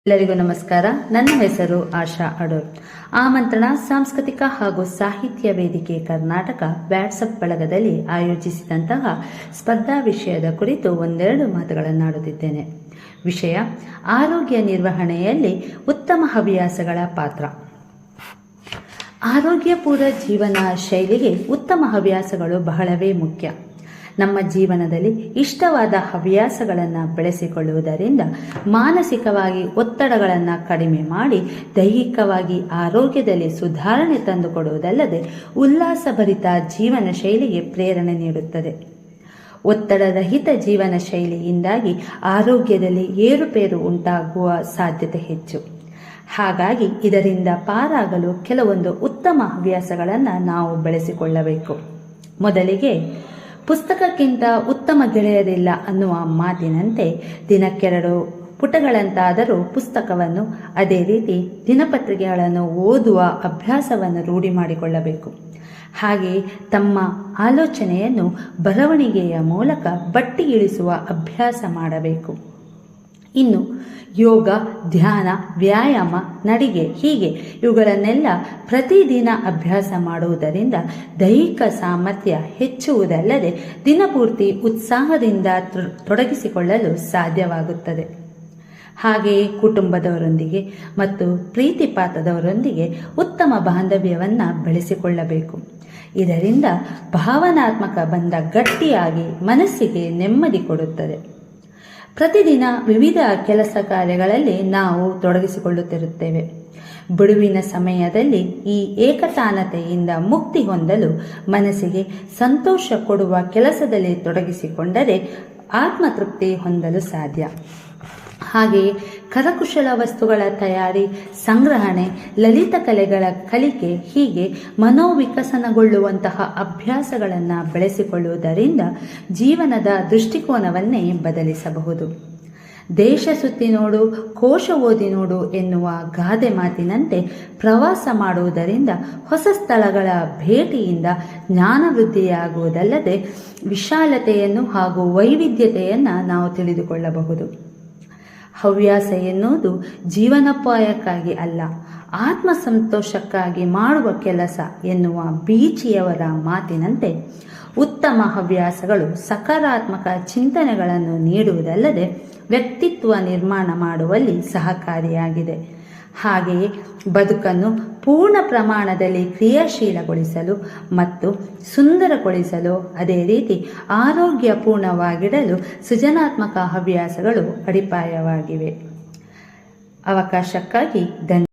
ಎಲ್ಲರಿಗೂ ನಮಸ್ಕಾರ. ನನ್ನ ಹೆಸರು ಆಶಾ ಅಡೂರ್. ಆಮಂತ್ರಣ ಸಾಂಸ್ಕೃತಿಕ ಹಾಗೂ ಸಾಹಿತ್ಯ ವೇದಿಕೆ ಕರ್ನಾಟಕ ವಾಟ್ಸಪ್ ಬಳಗದಲ್ಲಿ ಆಯೋಜಿಸಿದಂತಹ ಸ್ಪರ್ಧಾ ವಿಷಯದ ಕುರಿತು ಒಂದೆರಡು ಮಾತುಗಳನ್ನಾಡುತ್ತಿದ್ದೇನೆ. ವಿಷಯ: ಆರೋಗ್ಯ ನಿರ್ವಹಣೆಯಲ್ಲಿ ಉತ್ತಮ ಹವ್ಯಾಸಗಳ ಪಾತ್ರ. ಆರೋಗ್ಯಪೂರ್ಣ ಜೀವನ ಶೈಲಿಗೆ ಉತ್ತಮ ಹವ್ಯಾಸಗಳು ಬಹಳವೇ ಮುಖ್ಯ. ನಮ್ಮ ಜೀವನದಲ್ಲಿ ಇಷ್ಟವಾದ ಹವ್ಯಾಸಗಳನ್ನು ಬೆಳೆಸಿಕೊಳ್ಳುವುದರಿಂದ ಮಾನಸಿಕವಾಗಿ ಒತ್ತಡಗಳನ್ನು ಕಡಿಮೆ ಮಾಡಿ ದೈಹಿಕವಾಗಿ ಆರೋಗ್ಯದಲ್ಲಿ ಸುಧಾರಣೆ ತಂದುಕೊಡುವುದಲ್ಲದೆ ಉಲ್ಲಾಸಭರಿತ ಜೀವನ ಶೈಲಿಗೆ ಪ್ರೇರಣೆ ನೀಡುತ್ತದೆ. ಒತ್ತಡರಹಿತ ಜೀವನ ಶೈಲಿಯಿಂದಾಗಿ ಆರೋಗ್ಯದಲ್ಲಿ ಏರುಪೇರು ಉಂಟಾಗುವ ಸಾಧ್ಯತೆ ಹೆಚ್ಚು. ಹಾಗಾಗಿ ಇದರಿಂದ ಪಾರಾಗಲು ಕೆಲವೊಂದು ಉತ್ತಮ ಹವ್ಯಾಸಗಳನ್ನು ನಾವು ಬೆಳೆಸಿಕೊಳ್ಳಬೇಕು. ಮೊದಲಿಗೆ, ಪುಸ್ತಕಕ್ಕಿಂತ ಉತ್ತಮ ಗೆಳೆಯರಿಲ್ಲ ಅನ್ನುವ ಮಾತಿನಂತೆ ದಿನಕ್ಕೆರಡು ಪುಟಗಳಂತಾದರೂ ಪುಸ್ತಕವನ್ನು, ಅದೇ ರೀತಿ ದಿನಪತ್ರಿಕೆಗಳನ್ನು ಓದುವ ಅಭ್ಯಾಸವನ್ನು ರೂಢಿ ಮಾಡಿಕೊಳ್ಳಬೇಕು. ಹಾಗೆಯೇ ತಮ್ಮ ಆಲೋಚನೆಯನ್ನು ಬರವಣಿಗೆಯ ಮೂಲಕ ಬಟ್ಟಿ ಇಳಿಸುವ ಅಭ್ಯಾಸ ಮಾಡಬೇಕು. ಇನ್ನು ಯೋಗ, ಧ್ಯಾನ, ವ್ಯಾಯಾಮ, ನಡಿಗೆ ಹೀಗೆ ಇವುಗಳನ್ನೆಲ್ಲ ಪ್ರತಿದಿನ ಅಭ್ಯಾಸ ಮಾಡುವುದರಿಂದ ದೈಹಿಕ ಸಾಮರ್ಥ್ಯ ಹೆಚ್ಚುವುದಲ್ಲದೆ ದಿನಪೂರ್ತಿ ಉತ್ಸಾಹದಿಂದ ತೊಡಗಿಸಿಕೊಳ್ಳಲು ಸಾಧ್ಯವಾಗುತ್ತದೆ. ಹಾಗೆಯೇ ಕುಟುಂಬದವರೊಂದಿಗೆ ಮತ್ತು ಪ್ರೀತಿಪಾತ್ರದವರೊಂದಿಗೆ ಉತ್ತಮ ಬಾಂಧವ್ಯವನ್ನು ಬೆಳೆಸಿಕೊಳ್ಳಬೇಕು. ಇದರಿಂದ ಭಾವನಾತ್ಮಕ ಬಂಧ ಗಟ್ಟಿಯಾಗಿ ಮನಸ್ಸಿಗೆ ನೆಮ್ಮದಿ ಕೊಡುತ್ತದೆ. ಪ್ರತಿದಿನ ವಿವಿಧ ಕೆಲಸ ಕಾರ್ಯಗಳಲ್ಲಿ ನಾವು ತೊಡಗಿಸಿಕೊಳ್ಳುತ್ತಿರುತ್ತೇವೆ. ಬಿಡುವಿನ ಸಮಯದಲ್ಲಿ ಈ ಏಕತಾನತೆಯಿಂದ ಮುಕ್ತಿ ಹೊಂದಲು ಮನಸ್ಸಿಗೆ ಸಂತೋಷ ಕೊಡುವ ಕೆಲಸದಲ್ಲಿ ತೊಡಗಿಸಿಕೊಂಡರೆ ಆತ್ಮತೃಪ್ತಿ ಹೊಂದಲು ಸಾಧ್ಯ. ಹಾಗೆಯೇ ಕರಕುಶಲ ವಸ್ತುಗಳ ತಯಾರಿ, ಸಂಗ್ರಹಣೆ, ಲಲಿತ ಕಲೆಗಳ ಕಲಿಕೆ ಹೀಗೆ ಮನೋವಿಕಸನಗೊಳ್ಳುವಂತಹ ಅಭ್ಯಾಸಗಳನ್ನು ಬೆಳೆಸಿಕೊಳ್ಳುವುದರಿಂದ ಜೀವನದ ದೃಷ್ಟಿಕೋನವನ್ನೇ ಬದಲಿಸಬಹುದು. ದೇಶ ಸುತ್ತಿ ನೋಡು, ಕೋಶ ಓದಿ ನೋಡು ಎನ್ನುವ ಗಾದೆ ಮಾತಿನಂತೆ ಪ್ರವಾಸ ಮಾಡುವುದರಿಂದ ಹೊಸ ಸ್ಥಳಗಳ ಭೇಟಿಯಿಂದ ಜ್ಞಾನವೃದ್ಧಿಯಾಗುವುದಲ್ಲದೆ ವಿಶಾಲತೆಯನ್ನು ಹಾಗೂ ವೈವಿಧ್ಯತೆಯನ್ನು ನಾವು ತಿಳಿದುಕೊಳ್ಳಬಹುದು. ಹವ್ಯಾಸ ಎನ್ನುವುದು ಜೀವನೋಪಾಯಕ್ಕಾಗಿ ಅಲ್ಲ, ಆತ್ಮಸಂತೋಷಕ್ಕಾಗಿ ಮಾಡುವ ಕೆಲಸ ಎನ್ನುವ ಬೀಚಿಯವರ ಮಾತಿನಂತೆ ಉತ್ತಮ ಹವ್ಯಾಸಗಳು ಸಕಾರಾತ್ಮಕ ಚಿಂತನೆಗಳನ್ನು ನೀಡುವುದಲ್ಲದೆ ವ್ಯಕ್ತಿತ್ವ ನಿರ್ಮಾಣ ಮಾಡುವಲ್ಲಿ ಸಹಕಾರಿಯಾಗಿದೆ. ಹಾಗೆಯೇ ಬದುಕನ್ನು ಪೂರ್ಣ ಪ್ರಮಾಣದಲ್ಲಿ ಕ್ರಿಯಾಶೀಲಗೊಳಿಸಲು ಮತ್ತು ಸುಂದರಗೊಳಿಸಲು, ಅದೇ ರೀತಿ ಆರೋಗ್ಯಪೂರ್ಣವಾಗಿಡಲು ಸೃಜನಾತ್ಮಕ ಹವ್ಯಾಸಗಳು ಅಡಿಪಾಯವಾಗಿವೆ. ಅವಕಾಶಕ್ಕಾಗಿ ಧನ್ಯವಾದ.